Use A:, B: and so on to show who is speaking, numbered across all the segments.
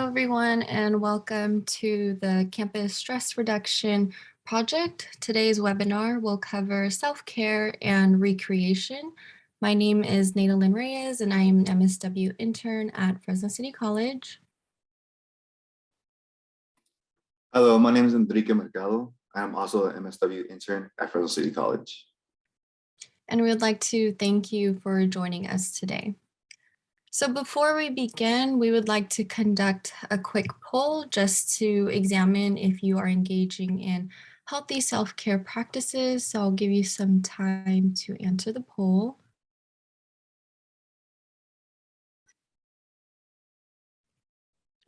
A: everyone, and welcome to the Campus Stress Reduction Project. Today's webinar will cover self-care and recreation. My name is Nada Lynn Reyes, and I am an MSW intern at Fresno City College.
B: Hello, my name is Enrique Mercado. I'm also an MSW intern at Fresno City College.
A: And we would like to thank you for joining us today. So before we begin, we would like to conduct a quick poll just to examine if you are engaging in healthy self-care practices. So I'll give you some time to answer the poll.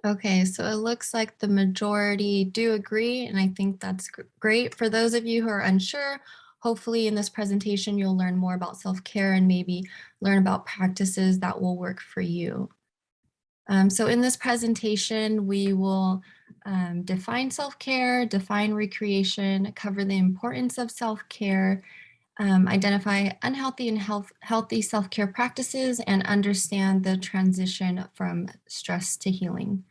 A: Okay, so it looks like the majority do agree, and I think that's great. For those of you who are unsure, hopefully in this presentation, you'll learn more about self-care and maybe learn about practices that will work for you. So in this presentation, we will define self-care, define recreation, cover the importance of self-care, identify unhealthy and healthy self-care practices, and understand the transition from stress to healing.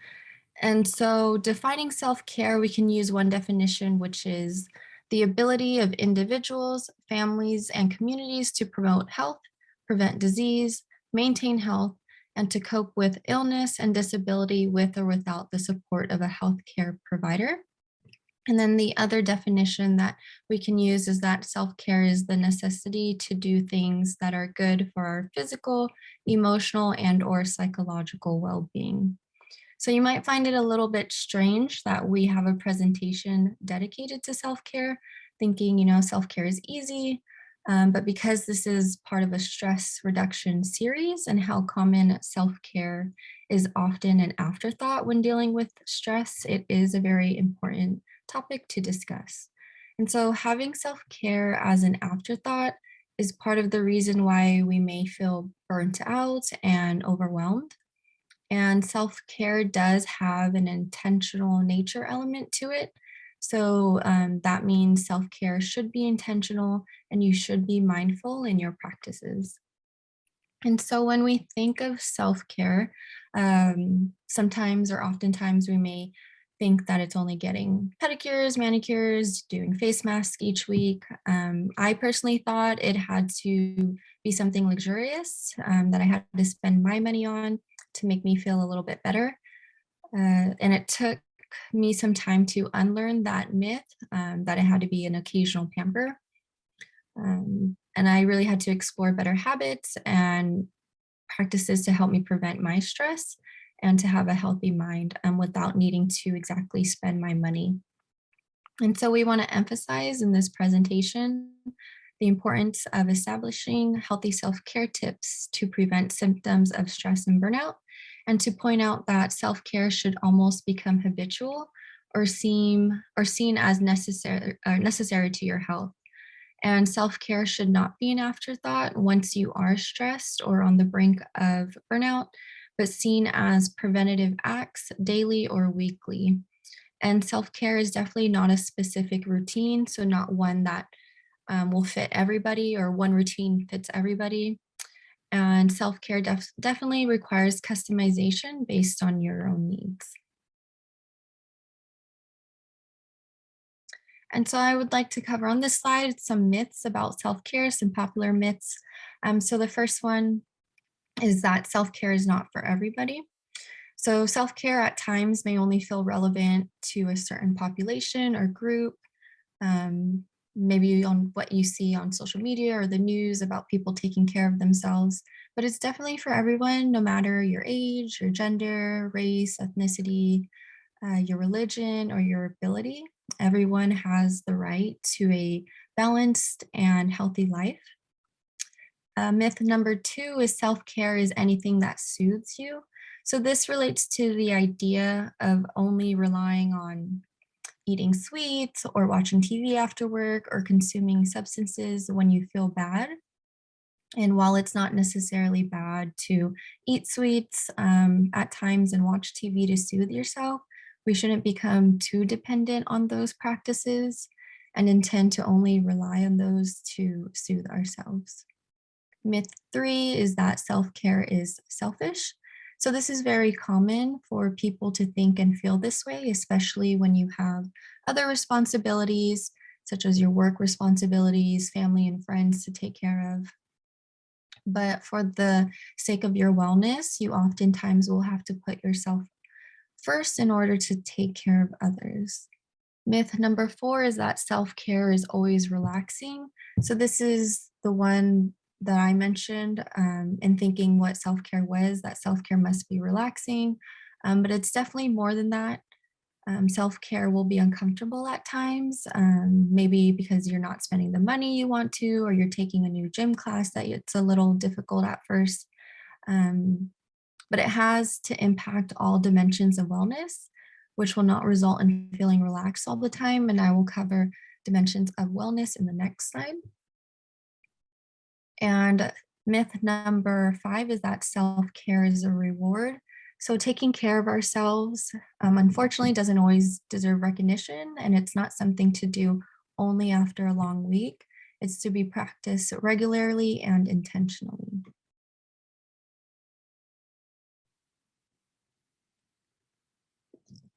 A: And so defining self-care, we can use one definition, which is the ability of individuals, families, and communities to promote health, prevent disease, maintain health, and to cope with illness and disability with or without the support of a healthcare provider. And then the other definition that we can use is that self-care is the necessity to do things that are good for our physical, emotional, and or psychological well-being. So you might find it a little bit strange that we have a presentation dedicated to self-care, thinking, self-care is easy. But because this is part of a stress reduction series and how common self-care is often an afterthought when dealing with stress, it is a very important topic to discuss. And so having self-care as an afterthought is part of the reason why we may feel burnt out and overwhelmed. And self-care does have an intentional nature element to it. So that means self-care should be intentional and you should be mindful in your practices. And so when we think of self-care, sometimes or oftentimes we may think that it's only getting pedicures, manicures, doing face masks each week. I personally thought it had to be something luxurious that I had to spend my money on to make me feel a little bit better. And it took me some time to unlearn that myth that it had to be an occasional pamper. And I really had to explore better habits and practices to help me prevent my stress and to have a healthy mind without needing to exactly spend my money. And so we want to emphasize in this presentation the importance of establishing healthy self-care tips to prevent symptoms of stress and burnout, and to point out that self-care should almost become habitual or seen as necessary to your health. And self-care should not be an afterthought once you are stressed or on the brink of burnout, but seen as preventative acts daily or weekly. And self-care is definitely not a specific routine, so not one that will fit everybody or one routine fits everybody. And self-care definitely requires customization based on your own needs. And so I would like to cover on this slide some myths about self-care, some popular myths. So the first one is that self-care is not for everybody. So self-care at times may only feel relevant to a certain population or group, maybe on what you see on social media or the news about people taking care of themselves, but it's definitely for everyone, no matter your age, your gender, race, ethnicity, your religion, or your ability. Everyone has the right to a balanced and healthy life. Myth number 2 is self-care is anything that soothes you. So this relates to the idea of only relying on eating sweets or watching TV after work or consuming substances when you feel bad. And while it's not necessarily bad to eat sweets at times and watch TV to soothe yourself, we shouldn't become too dependent on those practices and intend to only rely on those to soothe ourselves. Myth 3 is that self-care is selfish. So this is very common for people to think and feel this way, especially when you have other responsibilities, such as your work responsibilities, family and friends to take care of. But for the sake of your wellness, you oftentimes will have to put yourself first in order to take care of others. Myth number 4 is that self-care is always relaxing. So this is the one that I mentioned in thinking what self-care was, that self-care must be relaxing, but it's definitely more than that. Self-care will be uncomfortable at times, maybe because you're not spending the money you want to, or you're taking a new gym class that it's a little difficult at first. Um, but it has to impact all dimensions of wellness, which will not result in feeling relaxed all the time. And I will cover dimensions of wellness in the next slide. And myth number 5 is that self care is a reward. So, taking care of ourselves, unfortunately, doesn't always deserve recognition, and it's not something to do only after a long week. It's to be practiced regularly and intentionally.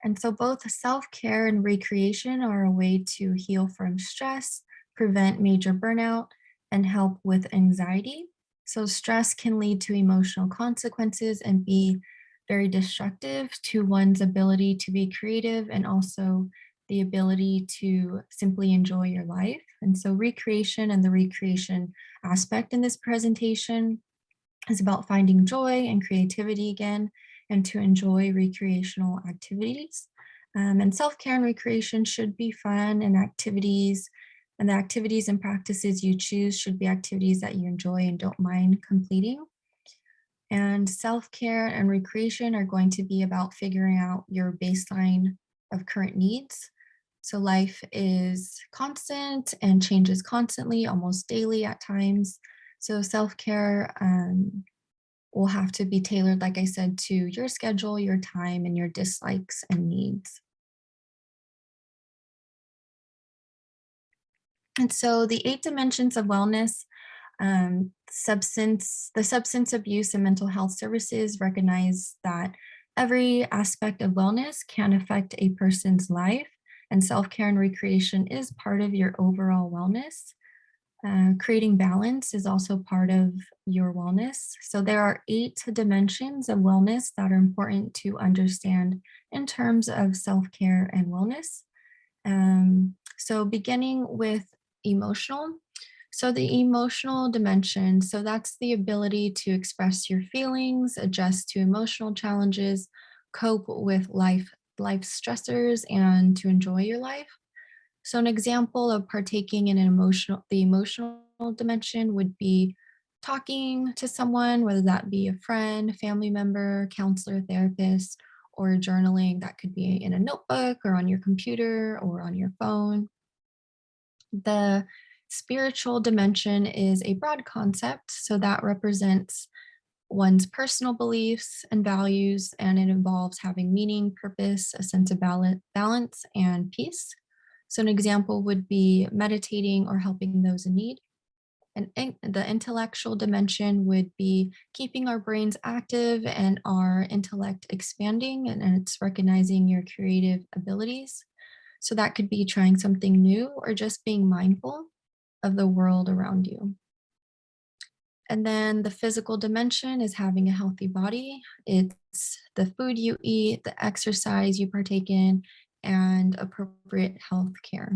A: And so both self-care and recreation are a way to heal from stress, prevent major burnout, and help with anxiety. So stress can lead to emotional consequences and be very destructive to one's ability to be creative and also the ability to simply enjoy your life. And so recreation and the recreation aspect in this presentation is about finding joy and creativity again and to enjoy recreational activities. And self care and recreation should be fun and activities. And the activities and practices you choose should be activities that you enjoy and don't mind completing. And self care and recreation are going to be about figuring out your baseline of current needs. So life is constant and changes constantly, almost daily at times. So self care will have to be tailored, like I said, to your schedule, your time, and your dislikes and needs. And so the 8 dimensions of wellness, the substance abuse and mental health services recognize that every aspect of wellness can affect a person's life, and self-care and recreation is part of your overall wellness. Creating balance is also part of your wellness. So there are 8 dimensions of wellness that are important to understand in terms of self-care and wellness. So beginning with emotional. So the emotional dimension, so that's the ability to express your feelings, adjust to emotional challenges, cope with life stressors, and to enjoy your life. So an example of partaking in the emotional dimension would be talking to someone, whether that be a friend, family member, counselor, therapist, or journaling. That could be in a notebook or on your computer or on your phone. The spiritual dimension is a broad concept, so that represents one's personal beliefs and values, and it involves having meaning, purpose, a sense of balance, and peace. So, an example would be meditating or helping those in need. And the intellectual dimension would be keeping our brains active and our intellect expanding, and it's recognizing your creative abilities. So, that could be trying something new or just being mindful of the world around you. And then the physical dimension is having a healthy body. It's the food you eat, the exercise you partake in, and appropriate health care.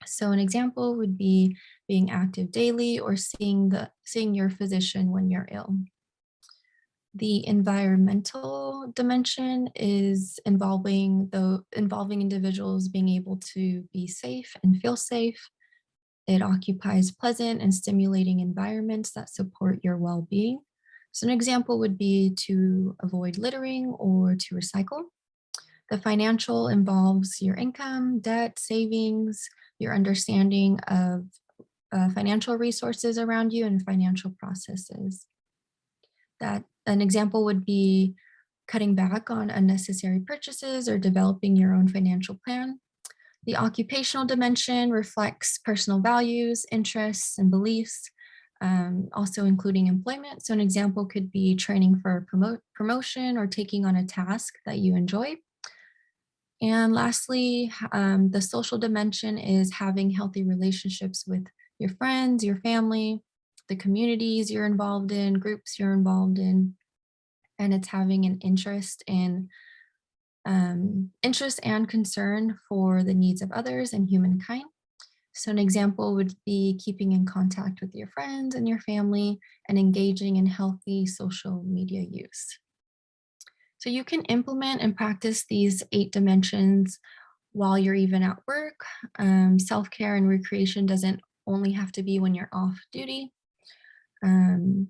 A: So an example would be being active daily or seeing your physician when you're ill. The environmental dimension is involving individuals being able to be safe and feel safe. It occupies pleasant and stimulating environments that support your well-being. So an example would be to avoid littering or to recycle. The financial involves your income, debt, savings, your understanding of financial resources around you and financial processes. That an example would be cutting back on unnecessary purchases or developing your own financial plan. The occupational dimension reflects personal values, interests, and beliefs. also including employment. So an example could be training for promotion or taking on a task that you enjoy. And lastly, the social dimension is having healthy relationships with your friends, your family, the communities you're involved in, groups you're involved in, and it's having an interest and concern for the needs of others and humankind. So an example would be keeping in contact with your friends and your family and engaging in healthy social media use. So you can implement and practice these 8 dimensions while you're even at work. Self-care and recreation doesn't only have to be when you're off duty. Um,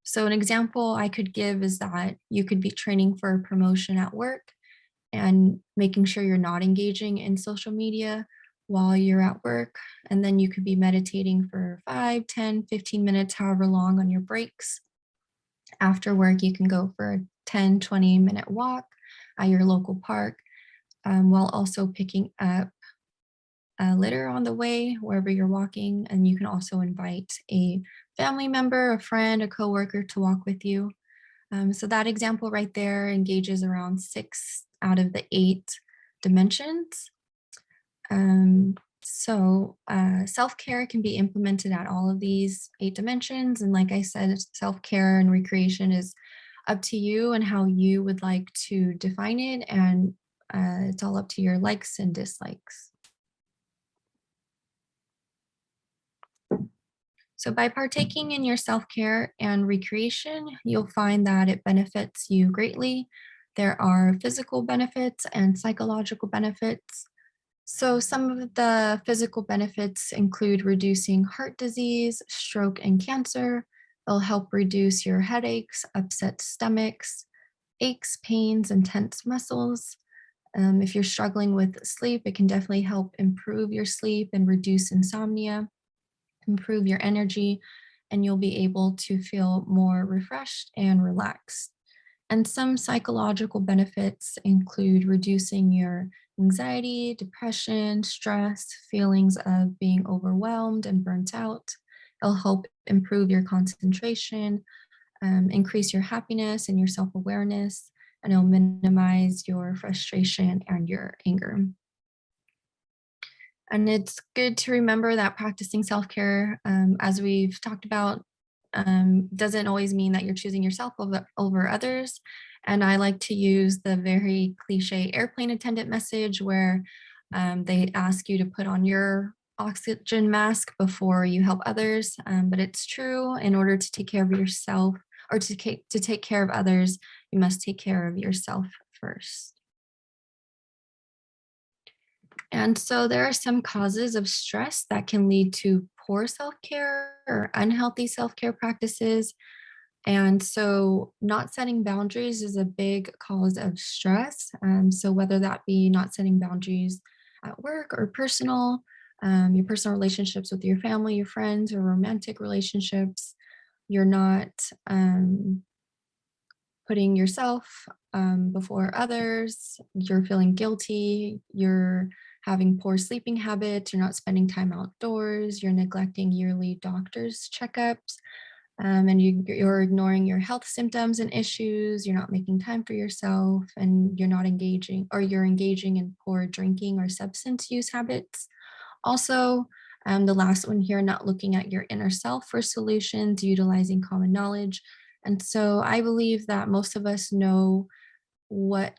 A: so an example I could give is that you could be training for a promotion at work and making sure you're not engaging in social media while you're at work. And then you could be meditating for 5, 10, 15 minutes, however long on your breaks. After work, you can go for a 10, 20-minute walk at your local park while also picking up a litter on the way wherever you're walking. And you can also invite a family member, a friend, a coworker to walk with you. So that example right there engages around 6 out of the 8 dimensions. Self-care can be implemented at all of these 8 dimensions. And like I said, self-care and recreation is up to you and how you would like to define it. And it's all up to your likes and dislikes. So by partaking in your self-care and recreation, you'll find that it benefits you greatly. There are physical benefits and psychological benefits. So some of the physical benefits include reducing heart disease, stroke, and cancer. It'll help reduce your headaches, upset stomachs, aches, pains, and tense muscles. If you're struggling with sleep, it can definitely help improve your sleep and reduce insomnia, improve your energy, and you'll be able to feel more refreshed and relaxed. And some psychological benefits include reducing your anxiety, depression, stress, feelings of being overwhelmed and burnt out. It'll help improve your concentration, increase your happiness and your self awareness, and it'll minimize your frustration and your anger. And it's good to remember that practicing self care, as we've talked about, doesn't always mean that you're choosing yourself over others. And I like to use the very cliche airplane attendant message where they ask you to put on your oxygen mask before you help others. But it's true, in order to take care of yourself or to take care of others, you must take care of yourself first. And so there are some causes of stress that can lead to poor self care or unhealthy self care practices. And so, not setting boundaries is a big cause of stress. So, whether that be not setting boundaries at work or personal, your personal relationships with your family, your friends, or romantic relationships, you're not putting yourself before others, you're feeling guilty, you're having poor sleeping habits, you're not spending time outdoors, you're neglecting yearly doctor's checkups, and you're ignoring your health symptoms and issues, you're not making time for yourself, and you're not engaging or you're engaging in poor drinking or substance use habits. Also, the last one here, not looking at your inner self for solutions, utilizing common knowledge. And so I believe that most of us know what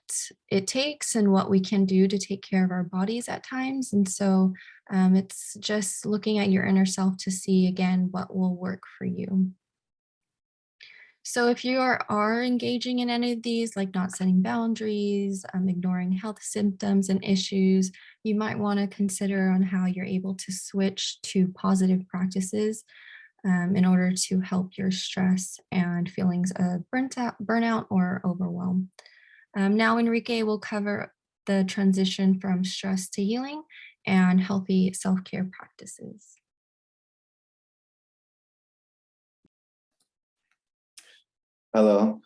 A: it takes and what we can do to take care of our bodies at times. And so it's just looking at your inner self to see again what will work for you. So if you are engaging in any of these, like not setting boundaries, ignoring health symptoms and issues, you might want to consider on how you're able to switch to positive practices in order to help your stress and feelings of burnout or overwhelm. Now, Enrique will cover the transition from stress to healing and healthy self-care practices.
B: Hello.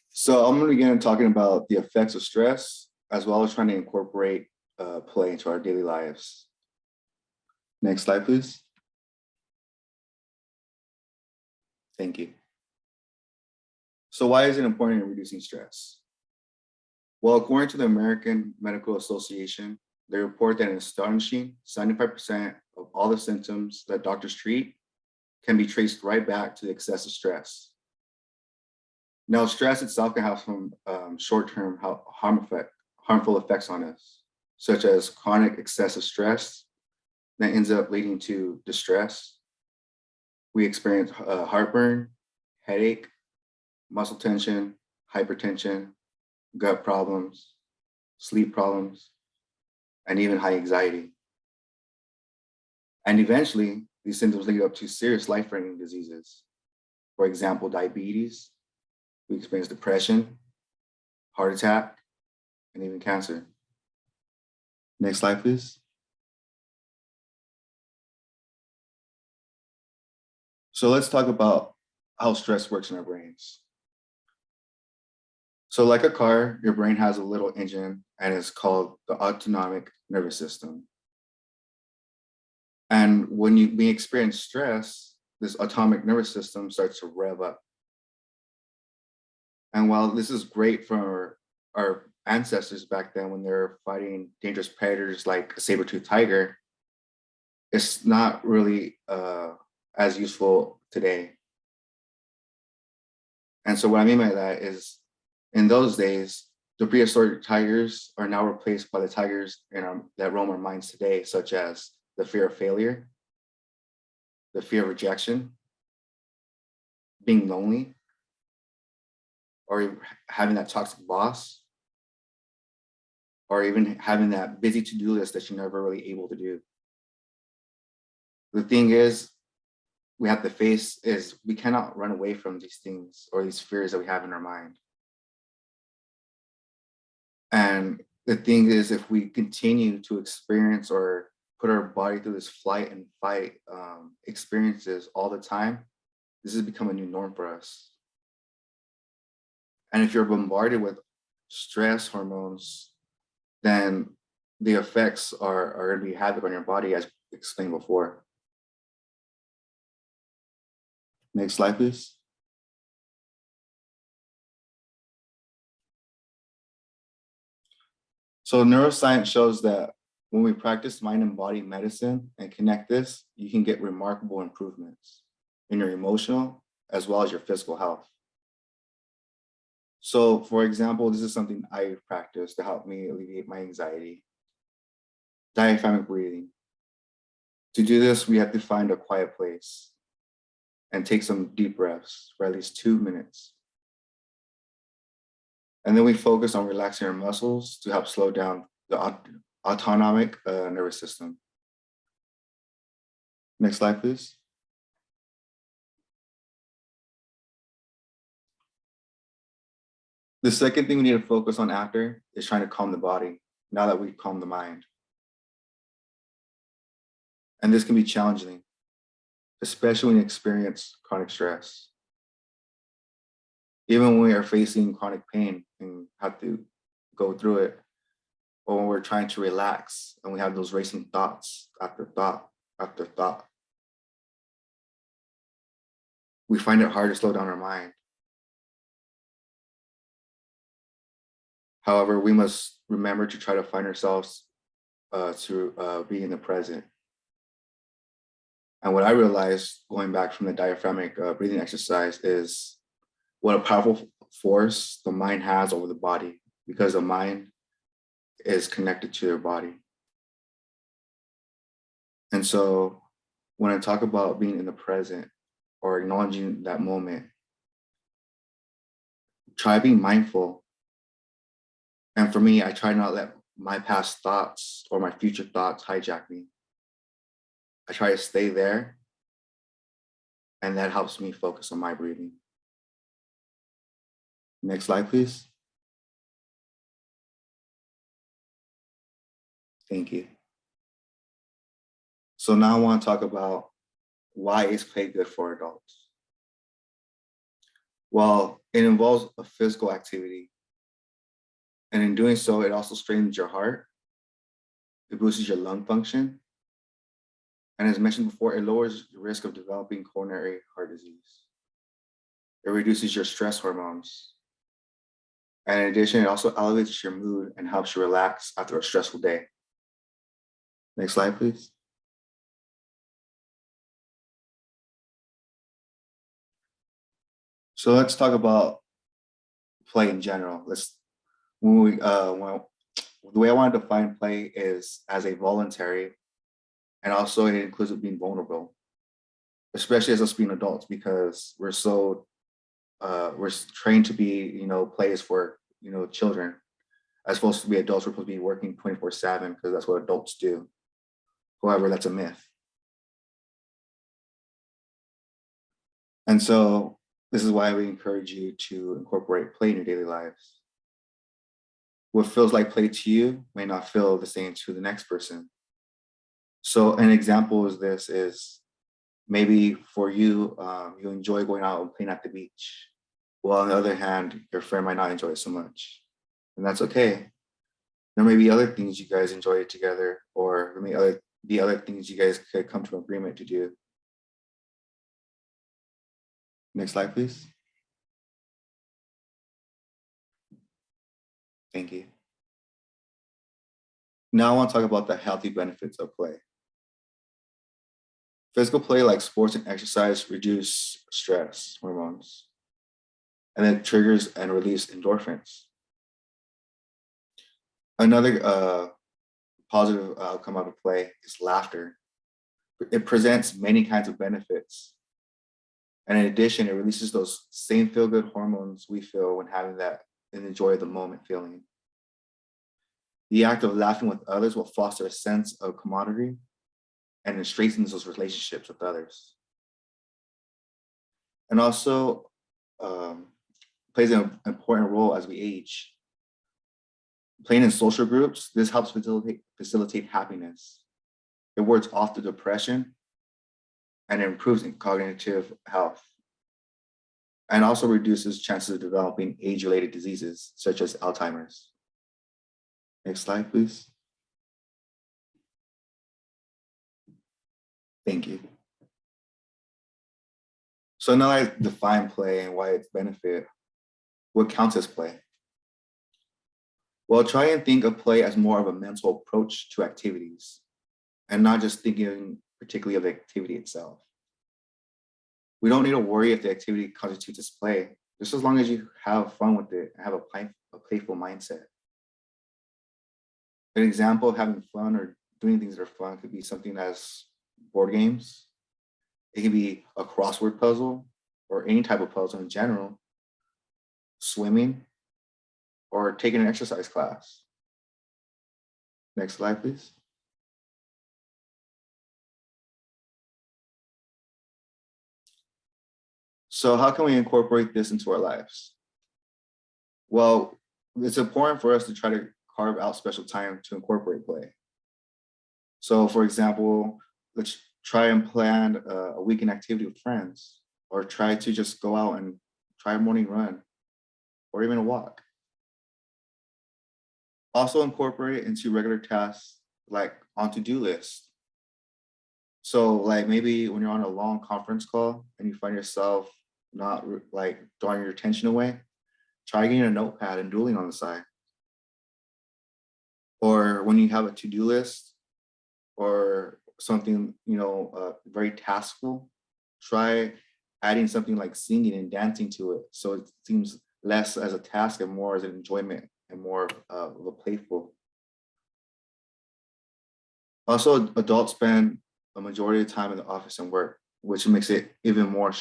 B: So I'm going to begin talking about the effects of stress, as well as trying to incorporate play into our daily lives. Next slide, please. Thank you. So why is it important in reducing stress? Well, according to the American Medical Association, they report that an astonishing 75% of all the symptoms that doctors treat can be traced right back to the excessive stress. Now, stress itself can have some short-term harmful effects on us, such as chronic excessive stress that ends up leading to distress. We experience heartburn, headache, muscle tension, hypertension, gut problems, sleep problems, and even high anxiety. And eventually, these symptoms lead up to serious life-threatening diseases. For example, diabetes, we experience depression, heart attack, and even cancer. Next slide, please. So let's talk about how stress works in our brains. So like a car, your brain has a little engine and it's called the autonomic nervous system. And when we experience stress, this autonomic nervous system starts to rev up. And while this is great for our ancestors back then when they were fighting dangerous predators like a saber-toothed tiger, it's not really as useful today. And so what I mean by that is in those days, the prehistoric tigers are now replaced by the tigers that roam our minds today, such as the fear of failure, the fear of rejection, being lonely, or having that toxic boss, or even having that busy to-do list that you're never really able to do. The thing is, we have to face is we cannot run away from these things or these fears that we have in our mind. And the thing is, if we continue to experience or put our body through this flight and fight experiences all the time, this has become a new norm for us. And if you're bombarded with stress hormones, then the effects are going to be havoc on your body, as explained before. Next slide, please. So neuroscience shows that when we practice mind and body medicine and connect this, you can get remarkable improvements in your emotional as well as your physical health. So for example, this is something I practice to help me alleviate my anxiety. Diaphragmatic breathing. To do this, we have to find a quiet place and take some deep breaths for at least 2 minutes. And then we focus on relaxing our muscles to help slow down the autonomic nervous system. Next slide, please. The second thing we need to focus on after is trying to calm the body, now that we've calmed the mind. And this can be challenging, especially when you experience chronic stress. Even when we are facing chronic pain and have to go through it, or when we're trying to relax and we have those racing thoughts after thought after thought, we find it hard to slow down our mind. However, we must remember to try to find ourselves to be in the present. And what I realized going back from the diaphragmatic breathing exercise is what a powerful force the mind has over the body, because the mind is connected to your body. And so when I talk about being in the present or acknowledging that moment, try being mindful. And for me, I try not to let my past thoughts or my future thoughts hijack me. I try to stay there, and that helps me focus on my breathing. Next slide, please. Thank you. So now I want to talk about why is play good for adults? Well, it involves a physical activity. And in doing so, it also strengthens your heart. It boosts your lung function. And as mentioned before, it lowers the risk of developing coronary heart disease. It reduces your stress hormones. And in addition, it also elevates your mood and helps you relax after a stressful day. Next slide, please. So let's talk about play in general. The way I want to define play is as a voluntary, and also it includes being vulnerable, especially as us being adults, because we're trained to be, play is for, children. As supposed to be adults, we're supposed to be working 24/7 because that's what adults do. However, that's a myth. And so this is why we encourage you to incorporate play in your daily lives. What feels like play to you may not feel the same to the next person. So an example of this is maybe for you, you enjoy going out and playing at the beach. Well, on the other hand, your friend might not enjoy it so much. And that's okay. There may be other things you guys enjoy together, or there may be other things you guys could come to an agreement to do. Next slide, please. Thank you. Now I want to talk about the healthy benefits of play. Physical play like sports and exercise reduce stress hormones, and it triggers and releases endorphins. Another positive outcome out of play is laughter. It presents many kinds of benefits. And in addition, it releases those same feel-good hormones we feel when having that and enjoy the moment feeling. The act of laughing with others will foster a sense of camaraderie, and it strengthens those relationships with others. And also plays an important role as we age. Playing in social groups, this helps facilitate happiness. It wards off the depression and improves in cognitive health, and also reduces chances of developing age-related diseases such as Alzheimer's. Next slide, please. Thank you. So now I define play and why it's benefit. What counts as play? Well, try and think of play as more of a mental approach to activities and not just thinking particularly of the activity itself. We don't need to worry if the activity constitutes as play, just as long as you have fun with it and have a playful mindset. An example of having fun or doing things that are fun could be something as board games. It can be a crossword puzzle or any type of puzzle in general, swimming, or taking an exercise class. Next slide, please. So how can we incorporate this into our lives? Well, it's important for us to try to carve out special time to incorporate play. So for example, let's try and plan a weekend activity with friends, or try to just go out and try a morning run, or even a walk. Also incorporate it into regular tasks like on to-do lists. So like maybe when you're on a long conference call and you find yourself not like drawing your attention away, try getting a notepad and doodling on the side. Or when you have a to-do list or something, very taskful, try adding something like singing and dancing to it. So it seems less as a task and more as an enjoyment and more of a playful. Also, adults spend a majority of the time in the office and work, which makes it even more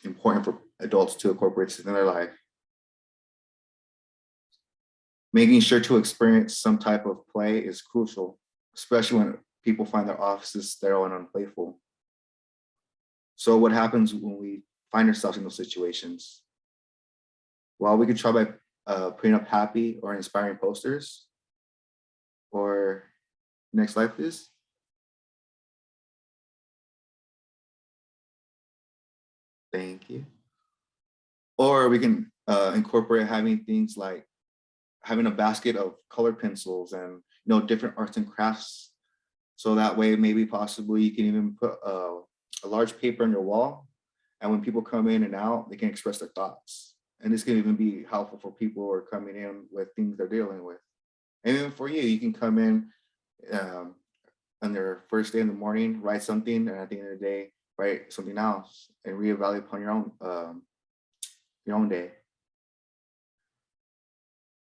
B: important for adults to incorporate this in their life. Making sure to experience some type of play is crucial, especially when people find their offices sterile and unplayful. So what happens when we find ourselves in those situations? Well, we could try by putting up happy or inspiring posters. Or next slide, please. Thank you. Or we can incorporate having things like having a basket of colored pencils and different arts and crafts. So that way, maybe possibly you can even put a large paper on your wall And when people come in and out, they can express their thoughts. And this can even be helpful for people who are coming in with things they're dealing with. And even for you, you can come in on their first day in the morning, write something, and at the end of the day, write something else, and reevaluate upon your own day.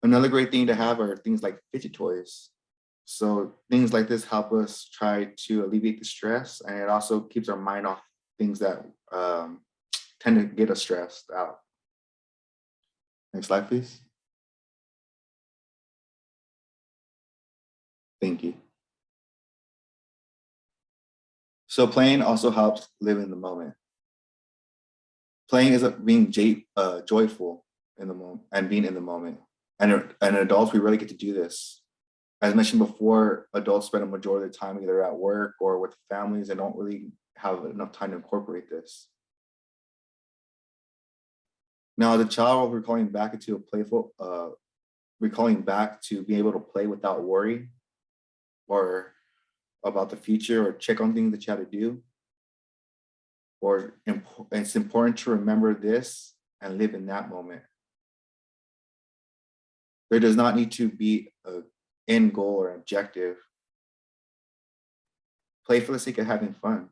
B: Another great thing to have are things like fidget toys. So things like this help us try to alleviate the stress, and it also keeps our mind off things that tend to get us stressed out. Next slide, please. Thank you. So playing also helps live in the moment. Playing is being joyful in the moment and being in the moment. And adults, we really get to do this. As mentioned before, adults spend a majority of the time either at work or with families and don't really have enough time to incorporate this. Now, as a child, recalling back to being able to play without worry or about the future or check on things that you had to do. Or it's important to remember this and live in that moment. There does not need to be an end goal or objective. Play for the sake of having fun.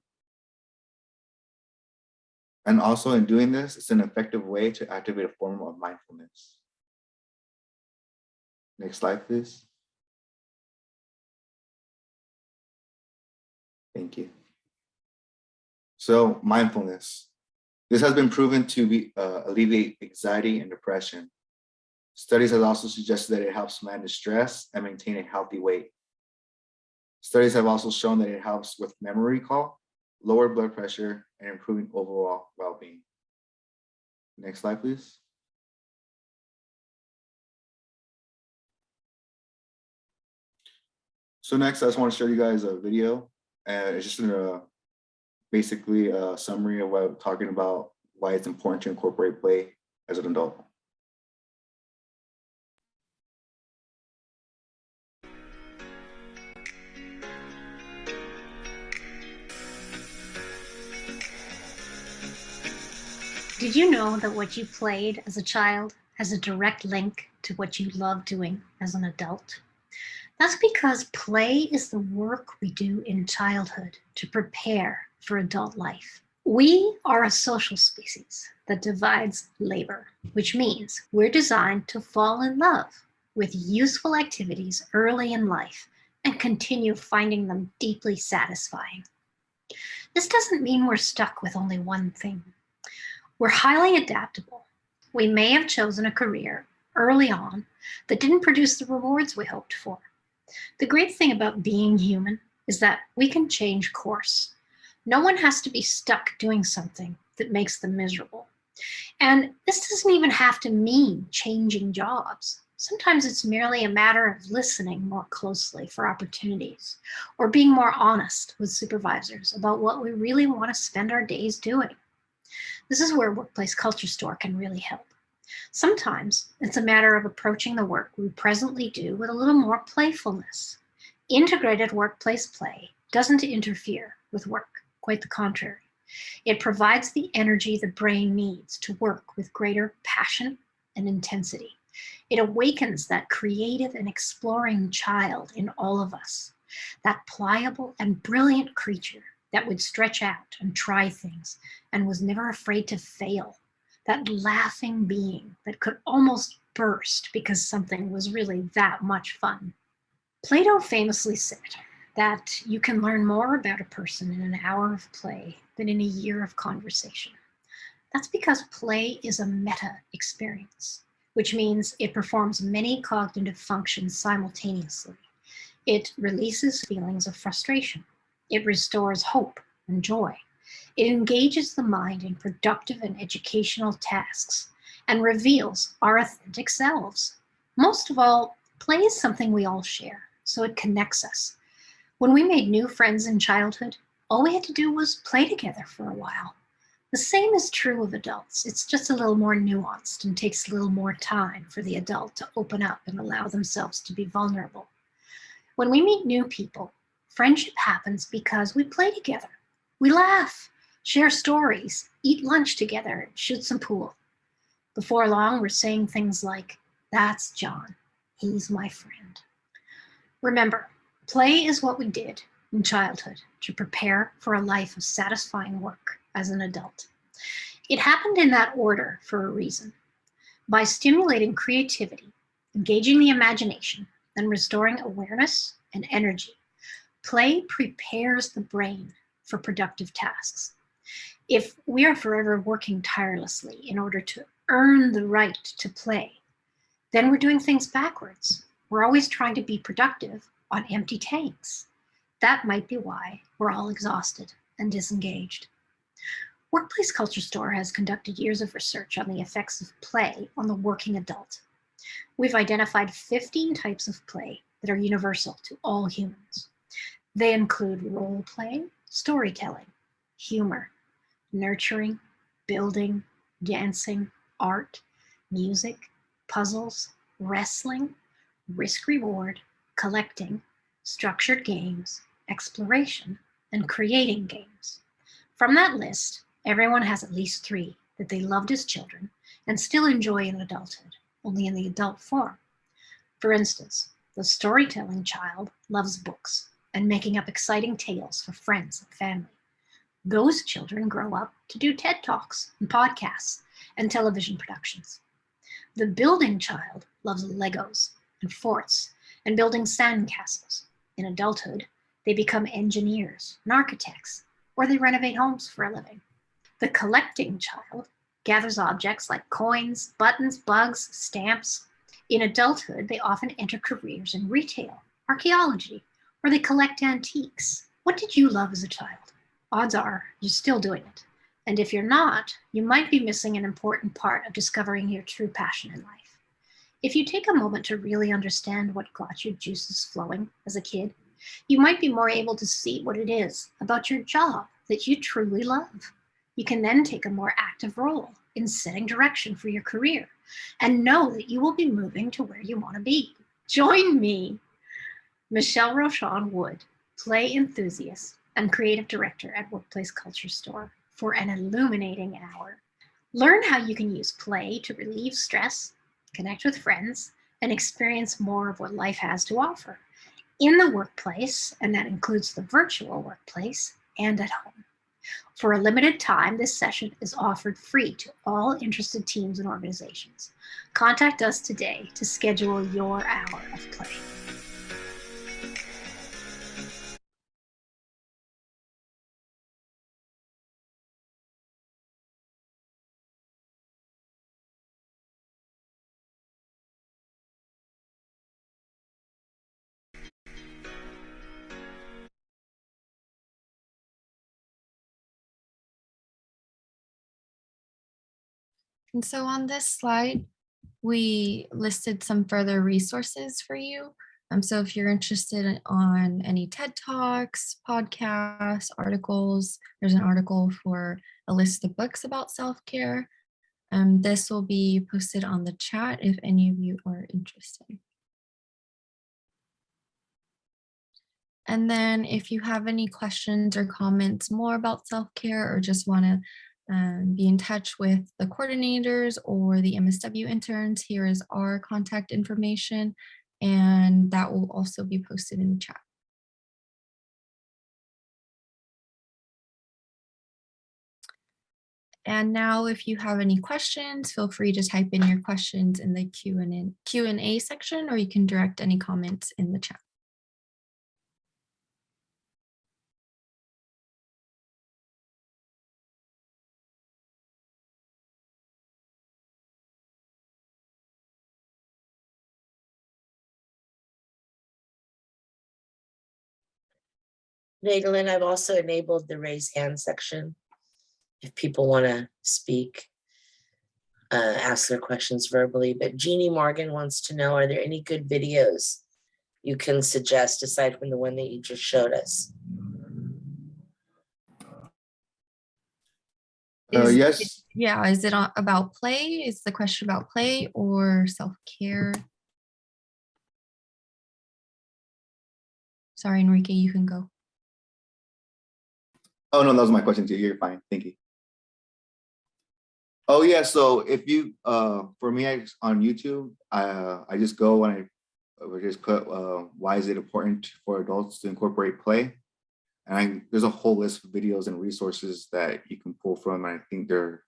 B: And also in doing this, it's an effective way to activate a form of mindfulness. Next slide, please. Thank you. So mindfulness. This has been proven to alleviate anxiety and depression. Studies have also suggested that it helps manage stress and maintain a healthy weight. Studies have also shown that it helps with memory recall, lower blood pressure, and improving overall well-being. Next slide, please. So next, I just want to show you guys a video. And it's just basically a summary of what I'm talking about, why it's important to incorporate play as an adult.
C: Did you know that what you played as a child has a direct link to what you love doing as an adult? That's because play is the work we do in childhood to prepare for adult life. We are a social species that divides labor, which means we're designed to fall in love with useful activities early in life and continue finding them deeply satisfying. This doesn't mean we're stuck with only one thing. We're highly adaptable. We may have chosen a career early on that didn't produce the rewards we hoped for. The great thing about being human is that we can change course. No one has to be stuck doing something that makes them miserable. And this doesn't even have to mean changing jobs. Sometimes it's merely a matter of listening more closely for opportunities or being more honest with supervisors about what we really want to spend our days doing. This is where Workplace Culture Store can really help. Sometimes it's a matter of approaching the work we presently do with a little more playfulness. Integrated workplace play doesn't interfere with work, quite the contrary. It provides the energy the brain needs to work with greater passion and intensity. It awakens that creative and exploring child in all of us, that pliable and brilliant creature that would stretch out and try things and was never afraid to fail, that laughing being that could almost burst because something was really that much fun. Plato famously said that you can learn more about a person in an hour of play than in a year of conversation. That's because play is a meta experience, which means it performs many cognitive functions simultaneously. It releases feelings of frustration. It restores hope and joy. It engages the mind in productive and educational tasks and reveals our authentic selves. Most of all, play is something we all share, so it connects us. When we made new friends in childhood, all we had to do was play together for a while. The same is true of adults. It's just a little more nuanced and takes a little more time for the adult to open up and allow themselves to be vulnerable. When we meet new people, friendship happens because we play together. We laugh, share stories, eat lunch together, shoot some pool. Before long, we're saying things like, "That's John. He's my friend." Remember, play is what we did in childhood to prepare for a life of satisfying work as an adult. It happened in that order for a reason. By stimulating creativity, engaging the imagination, and restoring awareness and energy, play prepares the brain for productive tasks. If we are forever working tirelessly in order to earn the right to play, then we're doing things backwards. We're always trying to be productive on empty tanks. That might be why we're all exhausted and disengaged. Workplace Culture Store has conducted years of research on the effects of play on the working adult. We've identified 15 types of play that are universal to all humans. They include role play, storytelling, humor, nurturing, building, dancing, art, music, puzzles, wrestling, risk-reward, collecting, structured games, exploration, and creating games. From that list, everyone has at least 3 that they loved as children and still enjoy in adulthood, only in the adult form. For instance, the storytelling child loves books and making up exciting tales for friends and family. Those children grow up to do TED Talks and podcasts and television productions. The building child loves Legos and forts and building sandcastles. In adulthood, they become engineers and architects, or they renovate homes for a living. The collecting child gathers objects like coins, buttons, bugs, stamps. In adulthood, they often enter careers in retail, archaeology, or they collect antiques. What did you love as a child? Odds are you're still doing it. And if you're not, you might be missing an important part of discovering your true passion in life. If you take a moment to really understand what got your juices flowing as a kid, you might be more able to see what it is about your job that you truly love. You can then take a more active role in setting direction for your career and know that you will be moving to where you want to be. Join me, Michelle Rochon Wood, play enthusiast and creative director at Workplace Culture Store, for an illuminating hour. Learn how you can use play to relieve stress, connect with friends, and experience more of what life has to offer in the workplace, and that includes the virtual workplace, and at home. For a limited time, this session is offered free to all interested teams and organizations. Contact us today to schedule your hour of play.
A: And so on this slide, we listed some further resources for you. So if you're interested on any TED Talks, podcasts, articles, there's an article for a list of books about self-care. This will be posted on the chat if any of you are interested. And then if you have any questions or comments more about self-care, or just want to be in touch with the coordinators or the MSW interns, here is our contact information, and that will also be posted in the chat. And now if you have any questions, feel free to type in your questions in the Q&A section, or you can direct any comments in the chat.
D: Nadalyn, I've also enabled the raise hand section. If people want to speak, ask their questions verbally. But Jeannie Morgan wants to know, are there any good videos you can suggest aside from the one that you just showed us?
B: Yes.
A: Yeah, is it about play? Is the question about play or self-care? Sorry, Enrique, you can go.
B: Oh, no, that was my question to you. You're fine. Thank you. Oh, yeah. So if you, for me, on YouTube, I just go and I would just put, why is it important for adults to incorporate play? And there's a whole list of videos and resources that you can pull from. And I think they're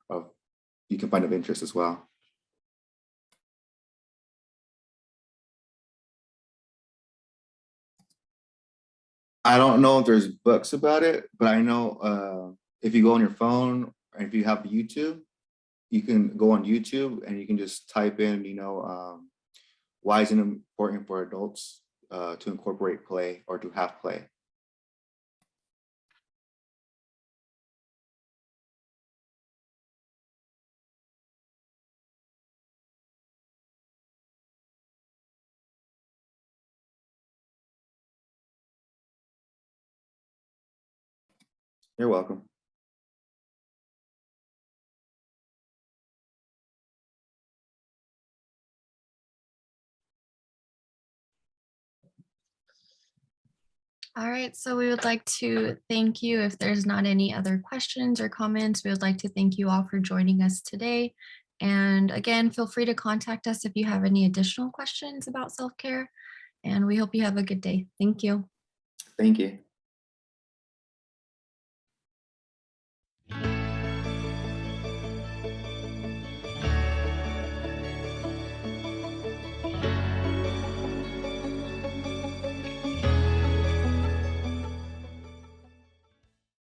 B: you can find of interest as well. I don't know if there's books about it, but I know if you go on your phone or if you have YouTube, you can go on YouTube and you can just type in, why is it important for adults to incorporate play or to have play? You're welcome.
A: All right, so we would like to thank you. If there's not any other questions or comments, we would like to thank you all for joining us today. And again, feel free to contact us if you have any additional questions about self-care. And we hope you have a good day. Thank you.
B: Thank you.